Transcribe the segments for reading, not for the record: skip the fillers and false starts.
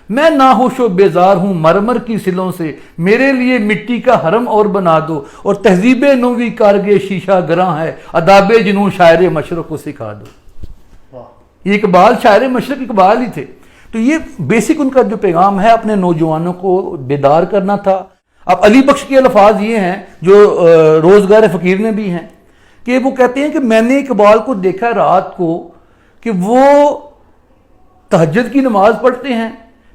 میں ناہوش و بیزار ہوں مرمر کی سلوں سے، میرے لیے مٹی کا حرم اور بنا دو، اور تہذیب نوی کارگے شیشہ گراں ہے، اداب جنوں شاعر مشرق کو سکھا دو۔ یہ اقبال شاعر مشرق اقبال ہی تھے۔ تو یہ بیسک ان کا جو پیغام ہے اپنے نوجوانوں کو بیدار کرنا تھا۔ اب علی بخش کے الفاظ یہ ہیں جو روزگار فقیر نے بھی ہیں کہ وہ کہتے ہیں کہ میں نے اقبال کو دیکھا رات کو کہ وہ تہجد کی نماز پڑھتے ہیں،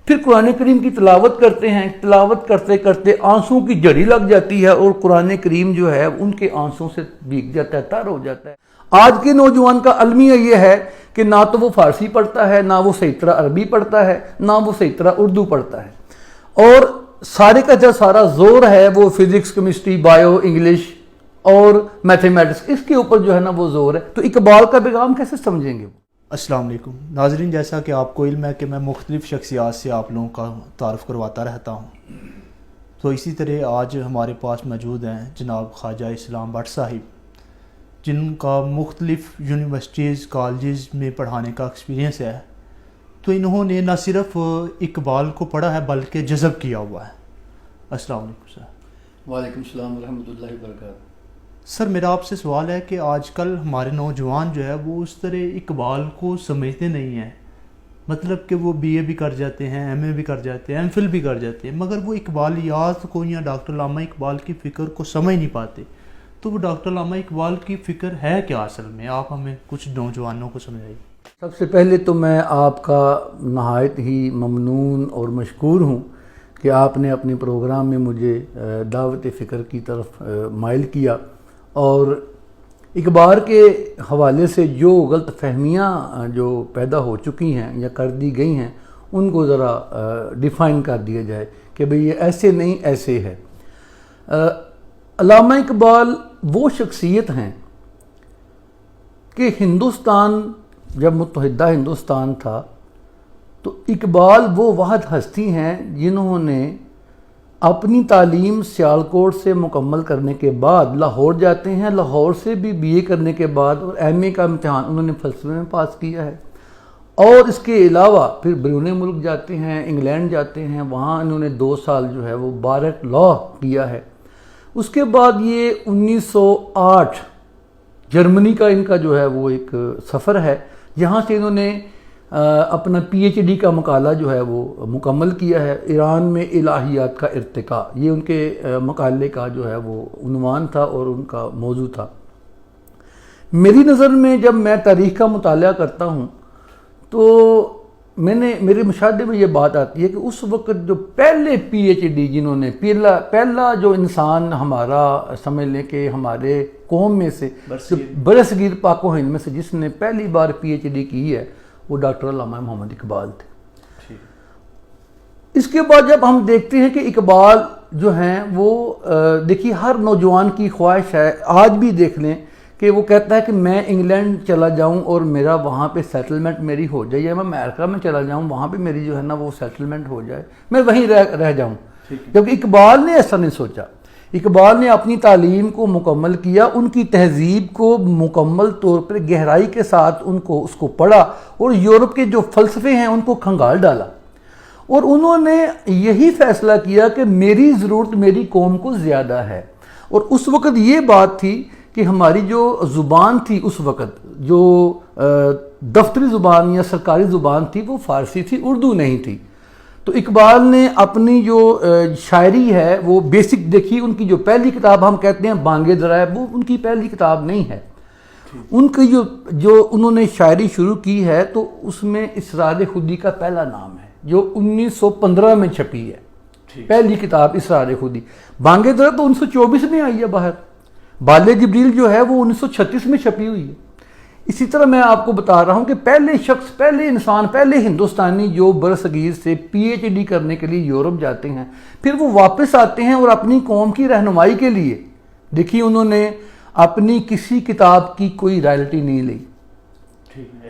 پھر قرآن کریم کی تلاوت کرتے ہیں، تلاوت کرتے کرتے آنسوں کی جھڑی لگ جاتی ہے اور قرآن کریم جو ہے ان کے آنسوں سے بھیگ جاتا ہے، تر ہو جاتا ہے۔ آج کے نوجوان کا المیہ یہ ہے کہ نہ تو وہ فارسی پڑھتا ہے، نہ وہ صحیح طرح عربی پڑھتا ہے، نہ وہ صحیح طرح اردو پڑھتا ہے، اور سارے کا جو سارا زور ہے وہ فزکس، کیمسٹری، بایو، انگلش اور میتھمیٹکس، اس کے اوپر جو ہے نا وہ زور ہے۔ تو اقبال کا پیغام کیسے سمجھیں گے؟ السلام علیکم ناظرین، جیسا کہ آپ کو علم ہے کہ میں مختلف شخصیات سے آپ لوگوں کا تعارف کرواتا رہتا ہوں، تو اسی طرح آج ہمارے پاس موجود ہیں جناب خواجہ اسلام بٹ صاحب، جن کا مختلف یونیورسٹیز، کالجز میں پڑھانے کا ایکسپیرینس ہے۔ تو انہوں نے نہ صرف اقبال کو پڑھا ہے بلکہ جذب کیا ہوا ہے۔ السلام علیکم سر۔ وعلیکم السلام ورحمۃ اللہ وبرکاتہ۔ سر میرا آپ سے سوال ہے کہ آج کل ہمارے نوجوان جو ہے وہ اس طرح اقبال کو سمجھتے نہیں ہیں، مطلب کہ وہ بی اے بھی کر جاتے ہیں، ایم اے بھی کر جاتے ہیں، ایم فل بھی کر جاتے ہیں، مگر وہ اقبالیات کو یا ڈاکٹر علامہ اقبال کی فکر کو سمجھ نہیں پاتے۔ تو وہ ڈاکٹر علامہ اقبال کی فکر ہے کیا اصل میں؟ آپ ہمیں کچھ نوجوانوں کو سمجھائیے۔ سب سے پہلے تو میں آپ کا نہایت ہی ممنون اور مشکور ہوں کہ آپ نے اپنے پروگرام میں مجھے دعوت فکر کی طرف مائل کیا، اور اقبال کے حوالے سے جو غلط فہمیاں جو پیدا ہو چکی ہیں یا کر دی گئی ہیں ان کو ذرا ڈیفائن کر دیا جائے کہ بھئی یہ ایسے نہیں ایسے ہے۔ علامہ اقبال وہ شخصیت ہیں کہ ہندوستان جب متحدہ ہندوستان تھا تو اقبال وہ واحد ہستی ہیں جنہوں نے اپنی تعلیم سیالکوٹ سے مکمل کرنے کے بعد لاہور جاتے ہیں، لاہور سے بھی بی اے کرنے کے بعد اور ایم اے کا امتحان انہوں نے فلسفے میں پاس کیا ہے، اور اس کے علاوہ پھر بیرون ملک جاتے ہیں، انگلینڈ جاتے ہیں، وہاں انہوں نے 2 سال جو ہے وہ بار لا کیا ہے۔ اس کے بعد یہ 1908 جرمنی کا ان کا جو ہے وہ ایک سفر ہے، جہاں سے انہوں نے اپنا پی ایچ ڈی کا مقالہ جو ہے وہ مکمل کیا ہے، ایران میں الہیات کا ارتقاء، یہ ان کے مقالے کا جو ہے وہ عنوان تھا اور ان کا موضوع تھا۔ میری نظر میں جب میں تاریخ کا مطالعہ کرتا ہوں تو میرے مشاہدے میں یہ بات آتی ہے کہ اس وقت جو پہلے پی ایچ ڈی جنہوں نے پہلا جو انسان ہمارا سمجھ لیں کہ ہمارے قوم میں سے برصغیر پاک و ہند میں سے جس نے پہلی بار پی ایچ ڈی کی ہے وہ ڈاکٹر علامہ محمد اقبال تھے۔ اس کے بعد جب ہم دیکھتے ہیں کہ اقبال جو ہیں وہ دیکھیے ہر نوجوان کی خواہش ہے، آج بھی دیکھ لیں کہ وہ کہتا ہے کہ میں انگلینڈ چلا جاؤں اور میرا وہاں پہ سیٹلمنٹ میری ہو جائے، یا میں امریکہ میں چلا جاؤں وہاں پہ میری جو ہے نا وہ سیٹلمنٹ ہو جائے، میں وہیں رہ جاؤں۔ جبکہ اقبال نے ایسا نہیں سوچا، اقبال نے اپنی تعلیم کو مکمل کیا، ان کی تہذیب کو مکمل طور پر گہرائی کے ساتھ اس کو پڑھا، اور یورپ کے جو فلسفے ہیں ان کو کھنگال ڈالا، اور انہوں نے یہی فیصلہ کیا کہ میری ضرورت میری قوم کو زیادہ ہے۔ اور اس وقت یہ بات تھی کہ ہماری جو زبان تھی اس وقت، جو دفتری زبان یا سرکاری زبان تھی وہ فارسی تھی، اردو نہیں تھی۔ تو اقبال نے اپنی جو شاعری ہے وہ بیسک دیکھی، ان کی جو پہلی کتاب ہم کہتے ہیں بانگ درائے، وہ ان کی پہلی کتاب نہیں ہے۔ ان کی جو انہوں نے شاعری شروع کی ہے تو اس میں اسرار خودی کا پہلا نام ہے جو 1915 میں چھپی ہے، پہلی کتاب اسرار خودی۔ بانگ درائے تو 1924 میں آئی ہے باہر، بال جبریل جو ہے وہ 1936 میں چھپی ہوئی ہے۔ اسی طرح میں آپ کو بتا رہا ہوں کہ پہلے شخص، پہلے انسان، پہلے ہندوستانی جو برصغیر سے پی ایچ ڈی کرنے کے لیے یورپ جاتے ہیں، پھر وہ واپس آتے ہیں اور اپنی قوم کی رہنمائی کے لیے دیکھیے انہوں نے اپنی کسی کتاب کی کوئی رائلٹی نہیں لی۔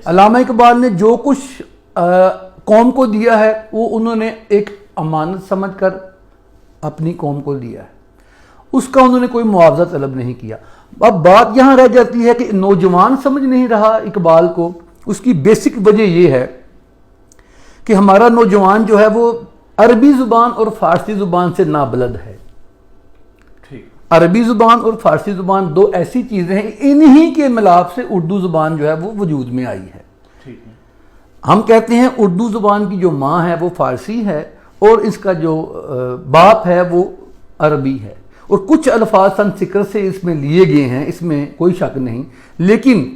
علامہ اقبال نے جو کچھ قوم کو دیا ہے وہ انہوں نے ایک امانت سمجھ کر اپنی قوم کو دیا ہے، اس کا انہوں نے کوئی معاوضہ طلب نہیں کیا۔ اب بات یہاں رہ جاتی ہے کہ نوجوان سمجھ نہیں رہا اقبال کو، اس کی بیسک وجہ یہ ہے کہ ہمارا نوجوان جو ہے وہ عربی زبان اور فارسی زبان سے نابلد ہے. عربی زبان اور فارسی زبان دو ایسی چیزیں ہیں، انہی کے ملاپ سے اردو زبان جو ہے وہ وجود میں آئی ہے. ہم کہتے ہیں اردو زبان کی جو ماں ہے وہ فارسی ہے اور اس کا جو باپ ہے وہ عربی ہے، اور کچھ الفاظ سنسکرت سے اس میں لیے گئے ہیں، اس میں کوئی شک نہیں، لیکن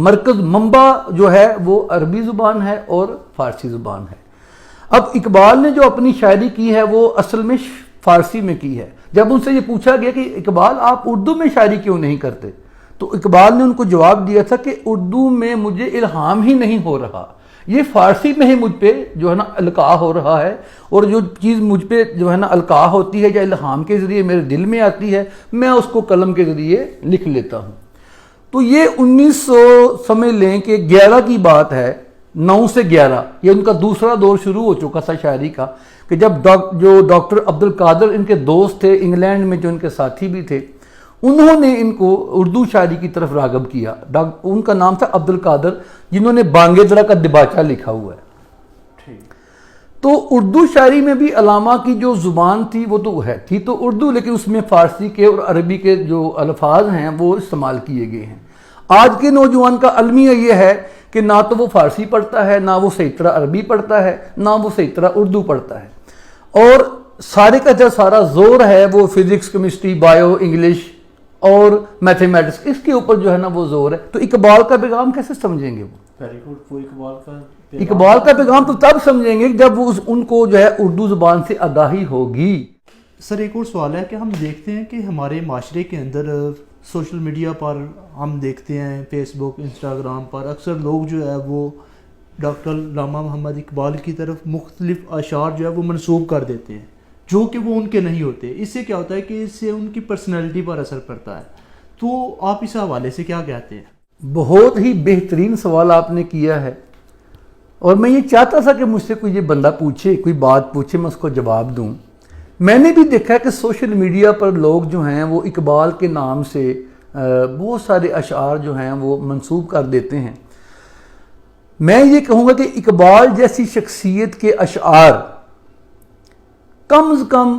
مرکز منبع جو ہے وہ عربی زبان ہے اور فارسی زبان ہے. اب اقبال نے جو اپنی شاعری کی ہے وہ اصل میں فارسی میں کی ہے. جب ان سے یہ پوچھا گیا کہ اقبال آپ اردو میں شاعری کیوں نہیں کرتے، تو اقبال نے ان کو جواب دیا تھا کہ اردو میں مجھے الہام ہی نہیں ہو رہا، یہ فارسی میں ہی مجھ پہ جو ہے نا القاء ہو رہا ہے، اور جو چیز مجھ پہ جو ہے نا القاء ہوتی ہے یا الہام کے ذریعے میرے دل میں آتی ہے میں اس کو قلم کے ذریعے لکھ لیتا ہوں. تو یہ 1900 سمجھ لیں کہ 11 کی بات ہے، 9 سے 11 یہ ان کا دوسرا دور شروع ہو چکا تھا شاعری کا، کہ جب جو ڈاکٹر عبد القادر ان کے دوست تھے انگلینڈ میں، جو ان کے ساتھی بھی تھے، انہوں نے ان کو اردو شاعری کی طرف راغب کیا. ان کا نام تھا عبد القادر، جنہوں نے بانگے درا کا دباچہ لکھا ہوا ہے. تو اردو شاعری میں بھی علامہ کی جو زبان تھی وہ تو تھی تو اردو، لیکن اس میں فارسی کے اور عربی کے جو الفاظ ہیں وہ استعمال کیے گئے ہیں. آج کے نوجوان کا المیہ یہ ہے کہ نہ تو وہ فارسی پڑھتا ہے، نہ وہ صحیح طرح عربی پڑھتا ہے، نہ وہ صحیح طرح اردو پڑھتا ہے، اور سارے کا جو سارا زور ہے وہ فزکس، کیمسٹری، بایو، انگلش اور میتھمیٹکس، اس کے اوپر جو ہے نا وہ زور ہے. تو اقبال کا پیغام کیسے سمجھیں گے وہ اقبال کا پیغام تو تب سمجھیں گے جب وہ ان کو جو ہے اردو زبان سے آگاہی ہوگی. سر ایک اور سوال ہے کہ ہم دیکھتے ہیں کہ ہمارے معاشرے کے اندر سوشل میڈیا پر ہم دیکھتے ہیں، فیس بک، انسٹاگرام پر اکثر لوگ جو ہے وہ ڈاکٹر علامہ محمد اقبال کی طرف مختلف اشعار جو ہے وہ منسوب کر دیتے ہیں جو کہ وہ ان کے نہیں ہوتے. اس سے کیا ہوتا ہے کہ اس سے ان کی پرسنالٹی پر اثر پڑتا ہے. تو آپ اس حوالے سے کیا کہتے ہیں؟ بہت ہی بہترین سوال آپ نے کیا ہے، اور میں یہ چاہتا تھا کہ مجھ سے کوئی یہ بندہ پوچھے، کوئی بات پوچھے، میں اس کو جواب دوں. میں نے بھی دیکھا ہے کہ سوشل میڈیا پر لوگ جو ہیں وہ اقبال کے نام سے بہت سارے اشعار جو ہیں وہ منسوب کر دیتے ہیں. میں یہ کہوں گا کہ اقبال جیسی شخصیت کے اشعار کم از کم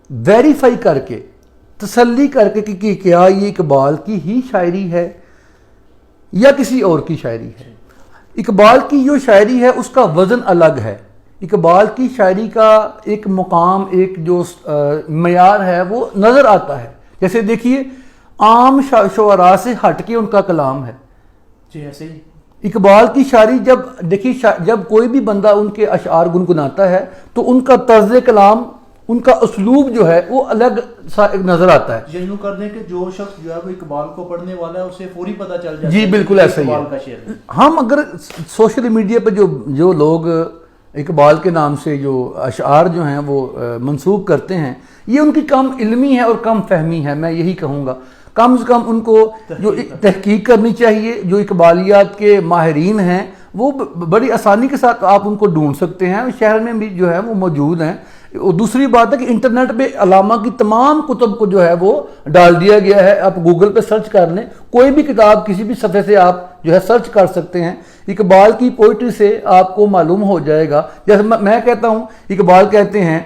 ویریفائی کر کے، تسلی کر کے کہ کیا یہ اقبال کی ہی شاعری ہے یا کسی اور کی شاعری ہے. اقبال کی جو شاعری ہے اس کا وزن الگ ہے. اقبال کی شاعری کا ایک مقام، ایک جو معیار ہے وہ نظر آتا ہے. جیسے دیکھیے عام شعراء سے ہٹ کے ان کا کلام ہے. جی ایسے ہی اقبال کی شاعری جب دیکھیے، جب کوئی بھی بندہ ان کے اشعار گنگناتا ہے تو ان کا طرز کلام، ان کا اسلوب جو ہے وہ الگ سا نظر آتا ہے. یوں کر دیں کہ جو شخص جو ہے وہ اقبال کو پڑھنے والا ہے اسے فوری پتہ چل جاتا ہے. جی بالکل ایسا ہی ہے. ہم اگر سوشل میڈیا پہ جو لوگ اقبال کے نام سے جو اشعار جو ہیں وہ منسوب کرتے ہیں، یہ ان کی کم علمی ہے اور کم فہمی ہے. میں یہی کہوں گا کم از کم ان کو جو تحقیق کرنی چاہیے. جو اقبالیات کے ماہرین ہیں وہ بڑی آسانی کے ساتھ آپ ان کو ڈھونڈ سکتے ہیں، شہر میں بھی جو ہے وہ موجود ہیں. دوسری بات ہے کہ انٹرنیٹ پہ علامہ کی تمام کتب کو جو ہے وہ ڈال دیا گیا ہے. آپ گوگل پہ سرچ کر لیں، کوئی بھی کتاب کسی بھی صفحے سے آپ جو ہے سرچ کر سکتے ہیں. اقبال کی پوئٹری سے آپ کو معلوم ہو جائے گا. جیسے میں کہتا ہوں، اقبال کہتے ہیں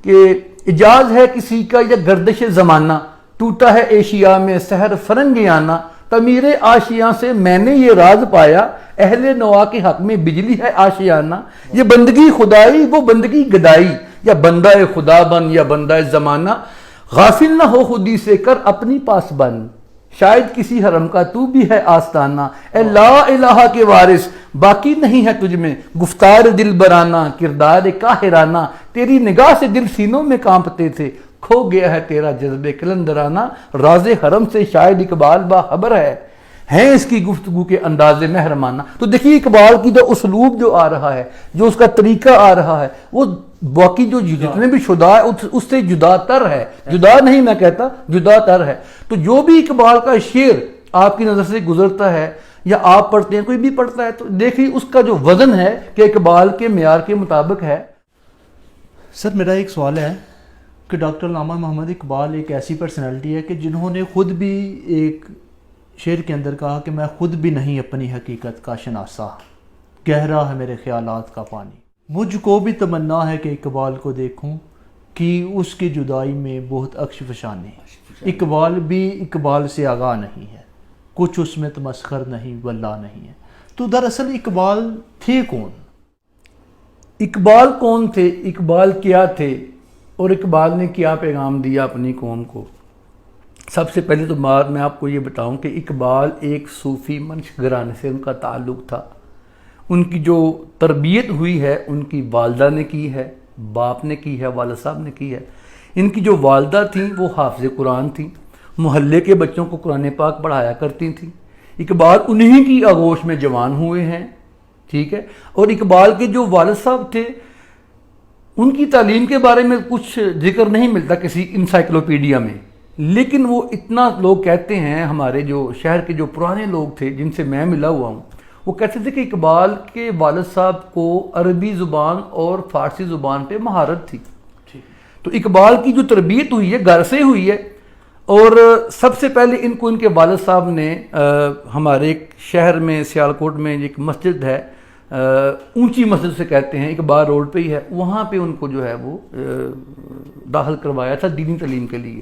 کہ اجاز ہے کسی کا یا گردش زمانہ، ٹوٹا ہے ایشیا میں سحر فرنگیانہ، تعمیر آشیاں سے میں نے یہ راز پایا، اہل نوا کے حق میں بجلی ہے آشیانہ. یہ بندگی خدائی وہ بندگی گدائی، یا بندہ خدا بن یا بندہ زمانہ، غافل نہ ہو خودی سے کر اپنی پاس بن، شاید کسی حرم کا تو بھی ہے آستانہ. اے لا الہ کے وارث باقی نہیں ہے تجھ میں گفتار دل برانہ، کردار قاہرانہ، تیری نگاہ سے دل سینوں میں کانپتے تھے، کھو گیا ہے تیرا جذبے کلندرانہ. راز حرم سے شاید اقبال باخبر ہے اس کی گفتگو کے انداز محرمانہ. تو دیکھیے اقبال کی جو اسلوب جو آ رہا ہے، جو اس کا طریقہ آ رہا ہے، وہ باقی جو جتنے بھی شدہ ہے اس سے جدا تر ہے. جدا نہیں میں کہتا، جدا تر ہے. تو جو بھی اقبال کا شعر آپ کی نظر سے گزرتا ہے یا آپ پڑھتے ہیں، کوئی بھی پڑھتا ہے، تو دیکھیے اس کا جو وزن ہے کہ اقبال کے معیار کے مطابق ہے. سر میرا ایک سوال ہے کہ ڈاکٹر علامہ محمد اقبال ایک ایسی پرسنالٹی ہے کہ جنہوں نے خود بھی ایک شعر کے اندر کہا کہ میں خود بھی نہیں اپنی حقیقت کا شناسا. گہرا ہے میرے خیالات کا پانی۔ مجھ کو بھی تمنا ہے کہ اقبال کو دیکھوں کہ اس کی جدائی میں بہت عکس فشانی۔ اقبال بھی اقبال سے آگاہ نہیں ہے، کچھ اس میں تمسخر نہیں واللہ نہیں ہے۔ تو دراصل اقبال تھے کون؟ اقبال کون تھے، اقبال کیا تھے، اور اقبال نے کیا پیغام دیا اپنی قوم کو؟ سب سے پہلے تو بات میں آپ کو یہ بتاؤں کہ اقبال ایک صوفی منش گھرانے سے ان کا تعلق تھا۔ ان کی جو تربیت ہوئی ہے ان کی والدہ نے کی ہے، باپ نے کی ہے، والد صاحب نے کی ہے۔ ان کی جو والدہ تھیں وہ حافظ قرآن تھیں، محلے کے بچوں کو قرآن پاک پڑھایا کرتی تھیں۔ اقبال انہی کی آغوش میں جوان ہوئے ہیں، ٹھیک ہے۔ اور اقبال کے جو والد صاحب تھے ان کی تعلیم کے بارے میں کچھ ذکر نہیں ملتا کسی انسائکلوپیڈیا میں، لیکن وہ اتنا لوگ کہتے ہیں، ہمارے جو شہر کے جو پرانے لوگ تھے جن سے میں ملا ہوا ہوں، وہ کہتے تھے کہ اقبال کے والد صاحب کو عربی زبان اور فارسی زبان پہ مہارت تھی۔ تو اقبال کی جو تربیت ہوئی ہے گھر سے ہوئی ہے، اور سب سے پہلے ان کو ان کے والد صاحب نے ہمارے ایک شہر میں سیالکوٹ میں ایک مسجد ہے، اونچی مسجد سے کہتے ہیں، اقبال روڈ پہ ہی ہے، وہاں پہ ان کو جو ہے وہ داخل کروایا تھا دینی تعلیم کے لیے۔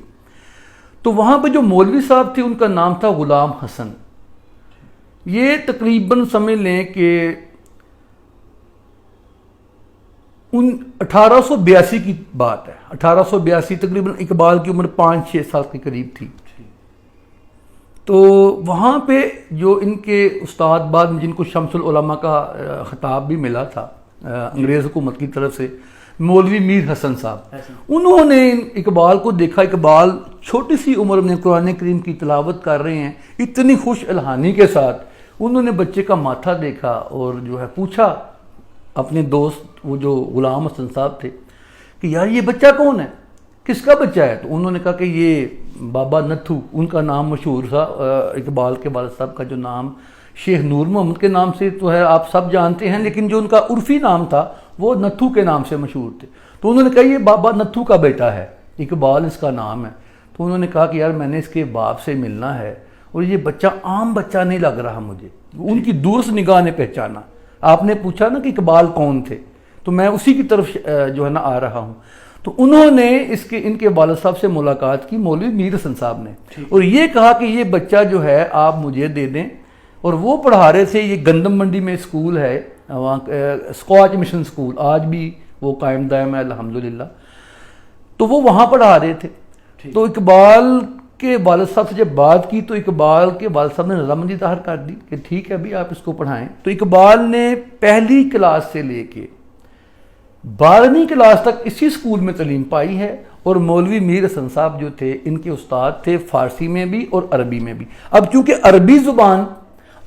تو وہاں پہ جو مولوی صاحب تھے ان کا نام تھا غلام حسن۔ یہ تقریباً سمجھ لیں کہ 1882 کی بات ہے، 1882 تقریباً اقبال کی عمر 5-6 سال کے قریب تھی۔ تو وہاں پہ جو ان کے استاد بعد میں جن کو شمس العلماء کا خطاب بھی ملا تھا انگریز حکومت کی طرف سے، مولوی میر حسن صاحب، انہوں نے اقبال کو دیکھا، اقبال چھوٹی سی عمر میں قرآن کریم کی تلاوت کر رہے ہیں اتنی خوش الحانی کے ساتھ، انہوں نے بچے کا ماتھا دیکھا اور جو ہے پوچھا اپنے دوست وہ جو غلام حسن صاحب تھے کہ یار یہ بچہ کون ہے، کس کا بچہ ہے؟ تو انہوں نے کہا کہ یہ بابا نتھو، ان کا نام مشہور تھا، اقبال کے والد صاحب کا جو نام شیخ نور محمد کے نام سے تو ہے آپ سب جانتے ہیں، لیکن جو ان کا عرفی نام تھا وہ نتھو کے نام سے مشہور تھے۔ تو انہوں نے کہا یہ بابا نتھو کا بیٹا ہے، اقبال اس کا نام ہے۔ تو انہوں نے کہا کہ یار میں نے اس کے باپ سے ملنا ہے، اور یہ بچہ عام بچہ نہیں لگ رہا مجھے۔ ان کی دور سے نگاہ نے پہچانا۔ آپ نے پوچھا نا کہ اقبال کون تھے، تو میں اسی کی طرف جو ہے نا آ رہا ہوں۔ تو انہوں نے ان کے والد صاحب سے ملاقات کی، مولوی میر حسن صاحب نے، اور یہ کہا کہ یہ بچہ جو ہے آپ مجھے دے دیں۔ اور وہ پڑھا رہے تھے، یہ گندم منڈی میں اسکول ہے وہاں، اسکواچ مشن اسکول، آج بھی وہ قائم دائم ہے الحمدللہ۔ تو وہ وہاں پڑھا رہے تھے۔ تو اقبال کے والد صاحب سے جب بات کی تو اقبال کے والد صاحب نے رضامندی ظاہر کر دی کہ ٹھیک ہے ابھی آپ اس کو پڑھائیں۔ تو اقبال نے پہلی کلاس سے لے کے 12ویں کلاس تک اسی اسکول میں تعلیم پائی ہے، اور مولوی میر حسن صاحب جو تھے ان کے استاد تھے فارسی میں بھی اور عربی میں بھی۔ اب چونکہ عربی زبان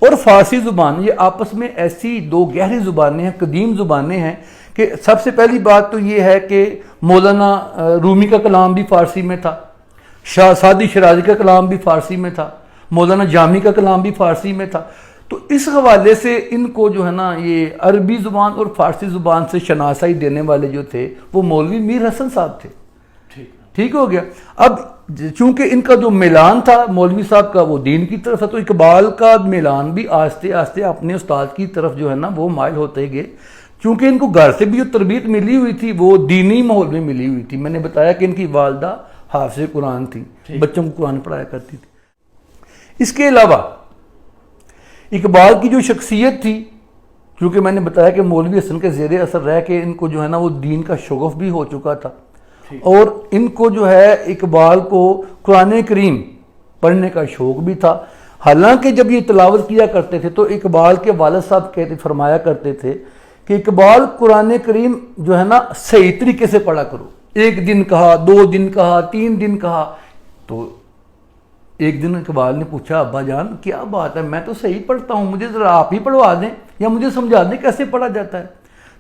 اور فارسی زبان یہ آپس میں ایسی دو گہری زبانیں ہیں، قدیم زبانیں ہیں، کہ سب سے پہلی بات تو یہ ہے کہ مولانا رومی کا کلام بھی فارسی میں تھا، شاہ سعدی شیرازی کا کلام بھی فارسی میں تھا، مولانا جامی کا کلام بھی فارسی میں تھا۔ تو اس حوالے سے ان کو جو ہے نا یہ عربی زبان اور فارسی زبان سے شناسائی دینے والے جو تھے وہ مولوی میر حسن صاحب تھے۔ ٹھیک ہو گیا۔ اب چونکہ ان کا جو میلان تھا مولوی صاحب کا وہ دین کی طرف ہے، تو اقبال کا میلان بھی آہستہ آہستہ اپنے استاد کی طرف جو ہے نا وہ مائل ہوتے گئے، چونکہ ان کو گھر سے بھی جو تربیت ملی ہوئی تھی وہ دینی ماحول میں ملی ہوئی تھی۔ میں نے بتایا کہ ان کی والدہ حافظ قرآن تھی، بچوں کو قرآن پڑھایا کرتی تھی۔ اس کے علاوہ اقبال کی جو شخصیت تھی، کیونکہ میں نے بتایا کہ مولوی حسن کے زیر اثر رہ کے ان کو جو ہے نا وہ دین کا شغف بھی ہو چکا تھا، اور ان کو جو ہے اقبال کو قرآن کریم پڑھنے کا شوق بھی تھا۔ حالانکہ جب یہ تلاوت کیا کرتے تھے تو اقبال کے والد صاحب فرمایا کرتے تھے کہ اقبال قرآن کریم جو ہے نا صحیح طریقے سے پڑھا کرو، 1 دن کہا، 2 دن کہا، 3 دن کہا۔ تو ایک دن اقبال نے پوچھا ابا جان کیا بات ہے، میں تو صحیح پڑھتا ہوں، مجھے ذرا آپ ہی پڑھوا دیں یا مجھے سمجھا دیں کیسے پڑھا جاتا ہے۔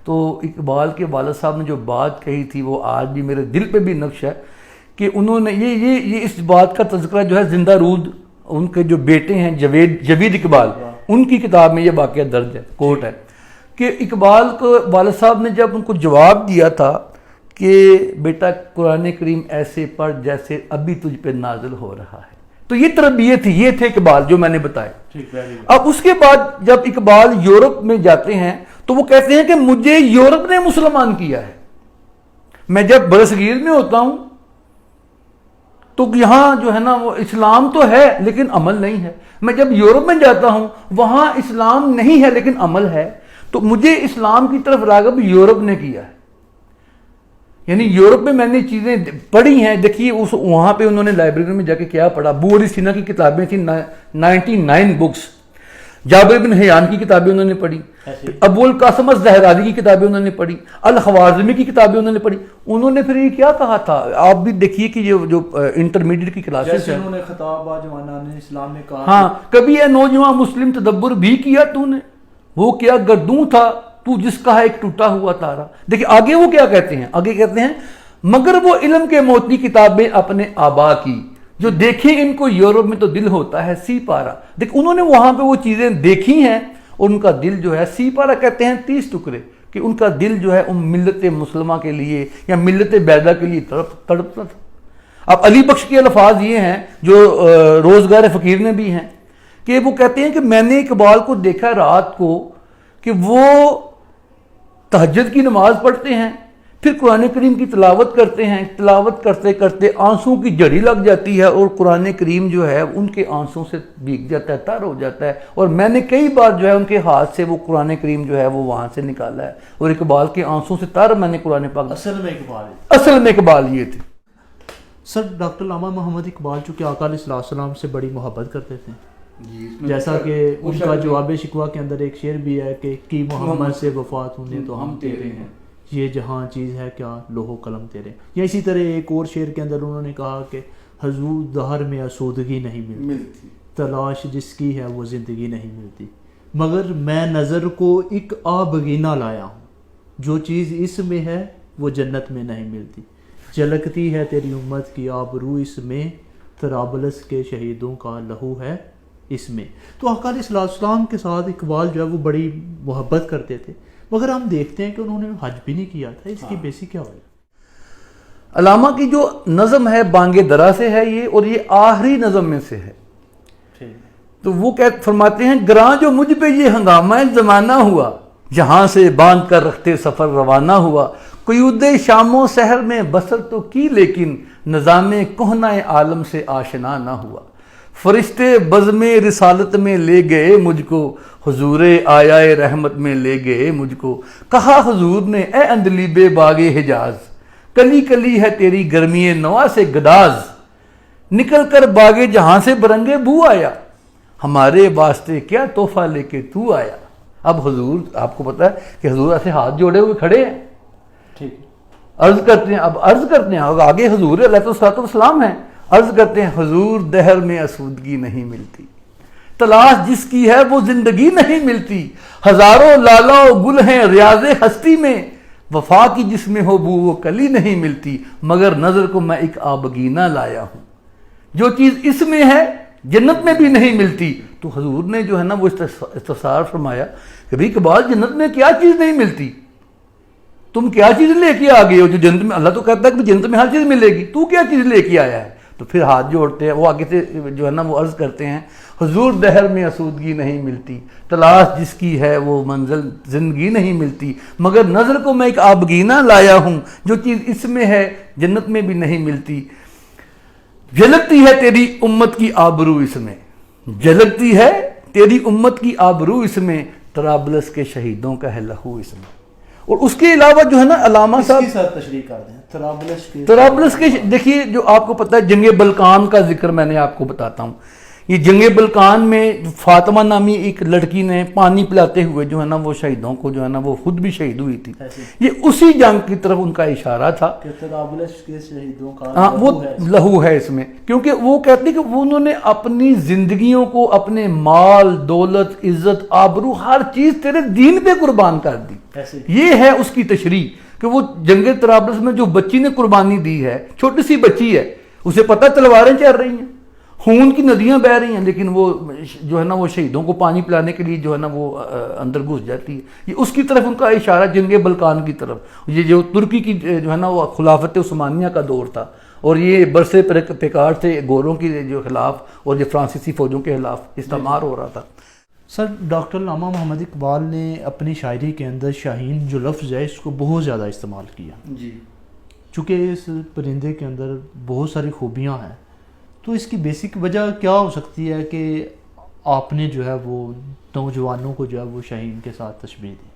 تو اقبال کے والد صاحب نے جو بات کہی تھی وہ آج بھی میرے دل پہ بھی نقش ہے، کہ انہوں نے یہ اس بات کا تذکرہ جو ہے زندہ رود ان کے جو بیٹے ہیں جوید اقبال، ان کی کتاب میں یہ واقعہ درج ہے، کوٹ ہے، کہ اقبال کو والد صاحب نے جب ان کو جواب دیا تھا کہ بیٹا قرآن کریم ایسے پڑھ جیسے ابھی تجھ پہ نازل ہو رہا ہے، تو یہ تربیت تھی، یہ تھے اقبال جو میں نے بتایا. ٹھیک ہے. اب اس کے بعد جب اقبال یورپ میں جاتے ہیں تو وہ کہتے ہیں کہ مجھے یورپ نے مسلمان کیا ہے. میں جب برصغیر میں ہوتا ہوں تو یہاں جو ہے نا وہ اسلام تو ہے لیکن عمل نہیں ہے. میں جب یورپ میں جاتا ہوں وہاں اسلام نہیں ہے لیکن عمل ہے. تو مجھے اسلام کی طرف راغب یورپ نے کیا ہے. یعنی یورپ میں میں نے چیزیں پڑھی ہیں. دیکھیے وہاں پہ انہوں نے لائبریری میں جا کے کیا پڑھا. ابو علی سینا کی کتابیں تھیں 99 بکس. جابر بن حیان کی کتابیں انہوں نے پڑھی. ابو القاسم الزہرانی کی کتابیں انہوں نے پڑھی. الخوارزمی کی کتابیں انہوں نے پڑھی. انہوں نے پھر یہ کیا کہا تھا آپ بھی دیکھیے کہ یہ جو انٹرمیڈیٹ کی کلاسز ہیں، انہوں نے خطاب جوانان اسلام میں کہا، ہاں کبھی اے نوجوان مسلم تدبر بھی کیا تو نے، وہ کیا گردوں تھا تو جس کا ہے ایک ٹوٹا ہوا تارا. دیکھیں آگے وہ کیا کہتے ہیں، آگے کہتے ہیں مگر وہ علم کے موتی کتابیں اپنے آبا کی، جو دیکھیں ان کو یورپ میں تو دل ہوتا ہے سی پارا. دیکھ انہوں نے وہاں پہ وہ چیزیں دیکھی ہیں اور ان کا دل جو ہے سی پارا کہتے ہیں 30 ٹکڑے، کہ ان کا دل جو ہے ملت مسلمہ کے لیے یا ملت بیضا کے لیے تڑپتا تھا. اب علی بخش کے الفاظ یہ ہیں جو روزگار فقیر نے بھی ہیں کہ وہ کہتے ہیں کہ میں نے اقبال کو دیکھا رات کو کہ وہ تہجد کی نماز پڑھتے ہیں، پھر قرآن کریم کی تلاوت کرتے ہیں، تلاوت کرتے کرتے آنسوں کی جڑی لگ جاتی ہے اور قرآن کریم جو ہے ان کے آنسوں سے بھیگ جاتا ہے، تر ہو جاتا ہے. اور میں نے کئی بار جو ہے ان کے ہاتھ سے وہ قرآن کریم جو ہے وہ وہاں سے نکالا ہے اور اقبال کے آنسوں سے تر میں نے قرآن پاک. اصل میں اقبال یہ تھے. سر ڈاکٹر علامہ محمد اقبال چونکہ آقا علیہ السلام سے بڑی محبت کرتے تھے، جیسا کہ ان کا جواب شکوہ کے اندر ایک شعر بھی ہے کہ کی محمد سے وفات ہونے تو ہم تیرے ہیں، یہ جہاں چیز ہے کیا لوح و قلم تیرے. یا اسی طرح ایک اور شعر کے اندر انہوں نے کہا کہ حضور دہر میں آسودگی نہیں ملتی، تلاش جس کی ہے وہ زندگی نہیں ملتی، مگر میں نظر کو ایک آبگینہ لایا ہوں، جو چیز اس میں ہے وہ جنت میں نہیں ملتی، جھلکتی ہے تیری امت کی آبرو اس میں، طرابلس کے شہیدوں کا لہو ہے اس میں. تو آقا علیہ السلام کے ساتھ اقبال جو ہے وہ بڑی محبت کرتے تھے، مگر ہم دیکھتے ہیں کہ انہوں نے حج بھی نہیں کیا تھا. اس کی بیسک کیا ہوئی؟ علامہ کی جو نظم ہے بانگ درا سے ہے یہ، اور یہ آخری نظم میں سے ہے. تو وہ فرماتے ہیں گراں جو مجھ پہ یہ ہنگامہ زمانہ ہوا، جہاں سے باندھ کر رکھتے سفر روانہ ہوا، قیود شام و سحر میں بسر تو کی لیکن نظام کہنہ عالم سے آشنا نہ ہوا. فرشتے بزم رسالت میں لے گئے مجھ کو، حضور آیا رحمت میں لے گئے مجھ کو. کہا حضور نے اے اندلیب باغ حجاز، کلی کلی ہے تیری گرمی نوا سے گداز، نکل کر باغ جہاں سے برنگے بو آیا، ہمارے واسطے کیا تحفہ لے کے تو آیا. اب حضور آپ کو پتہ ہے کہ حضور ایسے ہاتھ جوڑے ہوئے کھڑے ہیں، عرض کرتے ہیں، اب عرض کرتے ہیں آگے حضور علیہ السلام ہیں، عرض کرتے ہیں حضور دہر میں آسودگی نہیں ملتی، تلاش جس کی ہے وہ زندگی نہیں ملتی، ہزاروں لالا و گل ہیں ریاض ہستی میں، وفا کی جس میں ہو بو وہ کلی نہیں ملتی، مگر نظر کو میں ایک آبگینہ لایا ہوں، جو چیز اس میں ہے جنت میں بھی نہیں ملتی. تو حضور نے جو ہے نا وہ استفسار فرمایا کہ بھئی اقبال جنت میں کیا چیز نہیں ملتی، تم کیا چیز لے کے آ گئے ہو جو جنت میں، اللہ تو کہتا ہے کہ جنت میں ہر چیز ملے گی، تو کیا چیز لے کے آیا ہے. تو پھر ہاتھ جوڑتے ہیں، وہ آگے سے جو ہے نا وہ عرض کرتے ہیں حضور دہر میں آسودگی نہیں ملتی، تلاش جس کی ہے وہ منزل زندگی نہیں ملتی، مگر نظر کو میں ایک آبگینہ لایا ہوں، جو چیز اس میں ہے جنت میں بھی نہیں ملتی. جھلکتی ہے تیری امت کی آبرو اس میں، جھلکتی ہے تیری امت کی آبرو اس میں، طرابلس کے شہیدوں کا ہے لہو اس میں. اور اس کے علاوہ جو ہے نا علامہ صاحب تشریح کر دیں طرابلس کے، دیکھیے جو آپ کو پتہ ہے جنگ بلقان کا ذکر میں نے آپ کو بتاتا ہوں. یہ جنگ بلقان میں فاطمہ نامی ایک لڑکی نے پانی پلاتے ہوئے جو ہے نا وہ شہیدوں کو جو ہے نا وہ خود بھی شہید ہوئی تھی. یہ اسی جنگ کی طرف ان کا اشارہ تھا کہ طرابلس کے شہیدوں کا ہاں وہ لہو ہے اس میں، کیونکہ وہ کہتے کہ انہوں نے اپنی زندگیوں کو، اپنے مال دولت عزت آبرو ہر چیز تیرے دین پہ قربان کر دی. یہ ہے اس کی تشریح کہ وہ جنگ طرابلس میں جو بچی نے قربانی دی ہے، چھوٹی سی بچی ہے، اسے پتہ تلواریں چل رہی ہیں، خون کی ندیاں بہہ رہی ہیں، لیکن وہ جو ہے نا وہ شہیدوں کو پانی پلانے کے لیے جو ہے نا وہ اندر گھس جاتی ہے. یہ اس کی طرف ان کا اشارہ جنگ بلقان کی طرف. یہ جو ترکی کی جو ہے نا وہ خلافت عثمانیہ کا دور تھا اور یہ برسے پیکار سے گوروں کی جو خلاف اور جو فرانسیسی فوجوں کے خلاف استعمار ہو رہا تھا۔ سر ڈاکٹر علامہ محمد اقبال نے اپنی شاعری کے اندر شاہین جو لفظ ہے اس کو بہت زیادہ استعمال کیا، جی، چونکہ اس پرندے کے اندر بہت ساری خوبیاں ہیں، تو اس کی بیسک وجہ کیا ہو سکتی ہے کہ آپ نے جو ہے وہ نوجوانوں کو جو ہے وہ شاہین کے ساتھ تشبیہ دی؟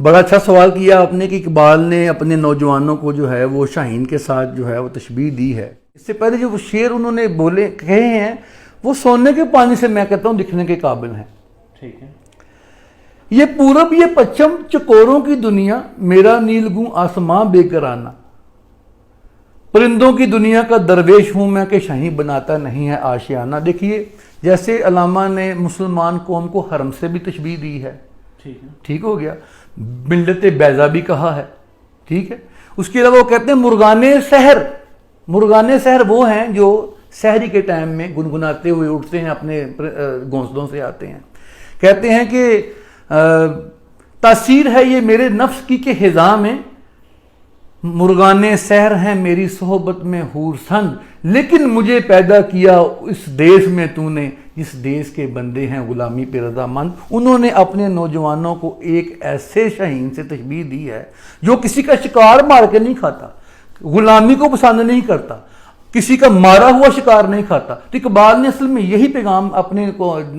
بڑا اچھا سوال کیا آپ نے کہ اقبال نے اپنے نوجوانوں کو جو ہے وہ شاہین کے ساتھ جو ہے وہ تشبیہ دی ہے۔ اس سے پہلے جو وہ شعر انہوں نے کہے ہیں وہ سونے کے پانی سے میں کہتا ہوں دکھنے کے قابل ہیں۔ ٹھیک ہے۔ یہ پورب یہ پچھم چکوروں کی دنیا، میرا نیلگوں آسماں بے کرانہ، پرندوں کی دنیا کا درویش ہوں میں کہ شاہین بناتا نہیں ہے آشیانہ۔ دیکھیے جیسے علامہ نے مسلمان قوم کو حرم سے بھی تشبیہ دی ہے، ٹھیک ہو گیا، ملت بیضا بھی کہا ہے، ٹھیک ہے۔ اس کے علاوہ وہ کہتے ہیں مرغان سحر، مرغان سحر وہ ہیں جو سحری کے ٹائم میں گنگناتے ہوئے اٹھتے ہیں، اپنے گھونسلوں سے آتے ہیں۔ کہتے ہیں کہ تاثیر ہے یہ میرے نفس کی کہ خزاں میں مرغان سحر ہیں میری صحبت میں حور سن، لیکن مجھے پیدا کیا اس دیش میں تو نے جس دیش کے بندے ہیں غلامی پہ رضامند۔ انہوں نے اپنے نوجوانوں کو ایک ایسے شاہین سے تشبیہ دی ہے جو کسی کا شکار مار کے نہیں کھاتا، غلامی کو پسند نہیں کرتا، کسی کا مارا ہوا شکار نہیں کھاتا۔ تو اقبال نے اصل میں یہی پیغام اپنے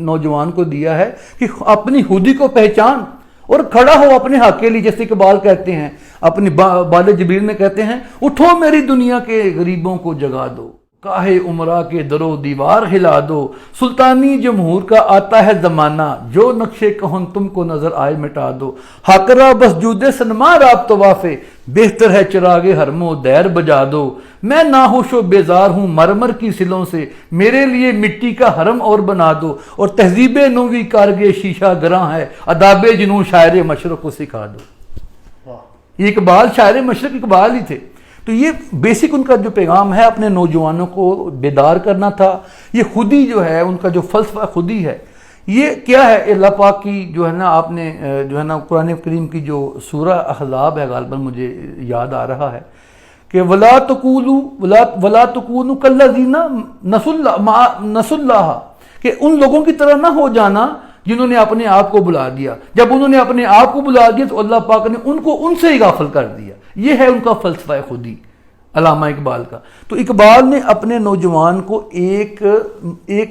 نوجوان کو دیا ہے کہ اپنی خودی کو پہچان اور کھڑا ہو اپنے حق کے لیے، جیسے اقبال کہتے ہیں اپنی بال جبریل میں کہتے ہیں اٹھو میری دنیا کے غریبوں کو جگا دو، کاہے عمرہ کے در و دیوار ہلا دو، سلطانی جمہور کا آتا ہے زمانہ، جو نقشے کہن تم کو نظر آئے مٹا دو، حاکرہ بس جود سنما راب طوافے، بہتر ہے چراغ حرم و دیر بجا دو، میں ناہوش و بیزار ہوں مرمر کی سلوں سے، میرے لیے مٹی کا حرم اور بنا دو، اور تہذیب نوی کارگے شیشہ گراں ہے، اداب جنوں شاعر مشرق کو سکھا دو۔ یہ اقبال شاعر مشرق اقبال ہی تھے۔ تو یہ بیسک ان کا جو پیغام ہے اپنے نوجوانوں کو بیدار کرنا تھا۔ یہ خودی جو ہے ان کا جو فلسفہ خودی ہے، یہ کیا ہے؟ اللہ پاک کی جو ہے نا، آپ نے جو ہے نا قرآن کریم کی جو سورہ احزاب ہے غالباً مجھے یاد آ رہا ہے کہ ولا تکونوا کالذین نسوا اللہ، کہ ان لوگوں کی طرح نہ ہو جانا جنہوں نے اپنے آپ کو بلا دیا۔ جب انہوں نے اپنے آپ کو بلا دیا تو اللہ پاک نے ان کو ان سے ہی غافل کر دیا۔ یہ ہے ان کا فلسفہ خودی علامہ اقبال کا۔ تو اقبال نے اپنے نوجوان کو ایک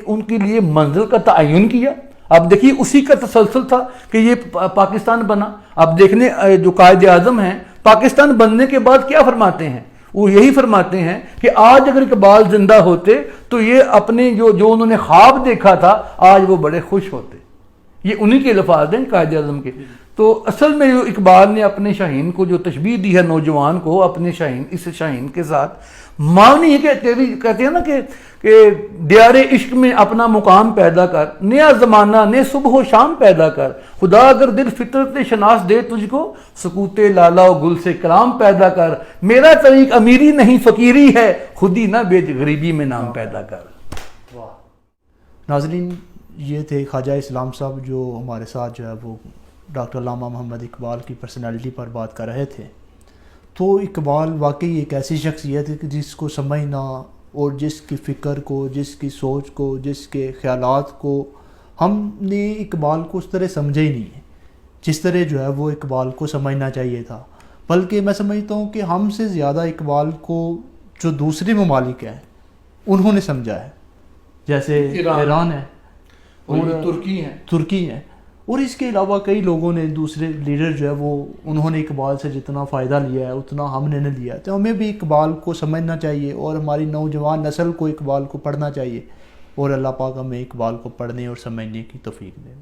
ان کے لیے منزل کا تعین کیا۔ اب دیکھیے اسی کا تسلسل تھا کہ یہ پاکستان بنا۔ اب دیکھنے جو قائد اعظم ہیں پاکستان بننے کے بعد کیا فرماتے ہیں؟ وہ یہی فرماتے ہیں کہ آج اگر اقبال زندہ ہوتے تو یہ اپنے جو انہوں نے خواب دیکھا تھا آج وہ بڑے خوش ہوتے۔ یہ انہی کے الفاظ ہیں قائد اعظم کے۔ تو اصل میں جو اقبال نے اپنے شاہین کو جو تشبیہ دی ہے نوجوان کو اپنے شاہین، اس شاہین کے ساتھ معنی ہے کہ کہتے ہیں نا کہ دیار عشق میں اپنا مقام پیدا کر، نیا زمانہ نے صبح و شام پیدا کر، خدا اگر دل فطرت شناس دے تجھ کو، سکوت لالا و گل سے کلام پیدا کر، میرا طریق امیری نہیں فقیری ہے، خودی نہ بیچ غریبی میں نام پیدا کر۔ ناظرین، یہ تھے خواجہ اسلام صاحب جو ہمارے ساتھ جو ہے وہ ڈاکٹر علامہ محمد اقبال کی پرسنالٹی پر بات کر رہے تھے۔ تو اقبال واقعی ایک ایسی شخصیت ہے کہ جس کو سمجھنا اور جس کی فکر کو، جس کی سوچ کو، جس کے خیالات کو ہم نے اقبال کو اس طرح سمجھا ہی نہیں ہے جس طرح جو ہے وہ اقبال کو سمجھنا چاہیے تھا۔ بلکہ میں سمجھتا ہوں کہ ہم سے زیادہ اقبال کو جو دوسرے ممالک ہیں انہوں نے سمجھا ہے، جیسے ایران ہے اور ترکی ہے، اور اس کے علاوہ کئی لوگوں نے، دوسرے لیڈر جو ہے وہ انہوں نے اقبال سے جتنا فائدہ لیا ہے اتنا ہم نے نہیں لیا۔ تو ہمیں بھی اقبال کو سمجھنا چاہیے اور ہماری نوجوان نسل کو اقبال کو پڑھنا چاہیے، اور اللہ پاک ہمیں اقبال کو پڑھنے اور سمجھنے کی توفیق دے۔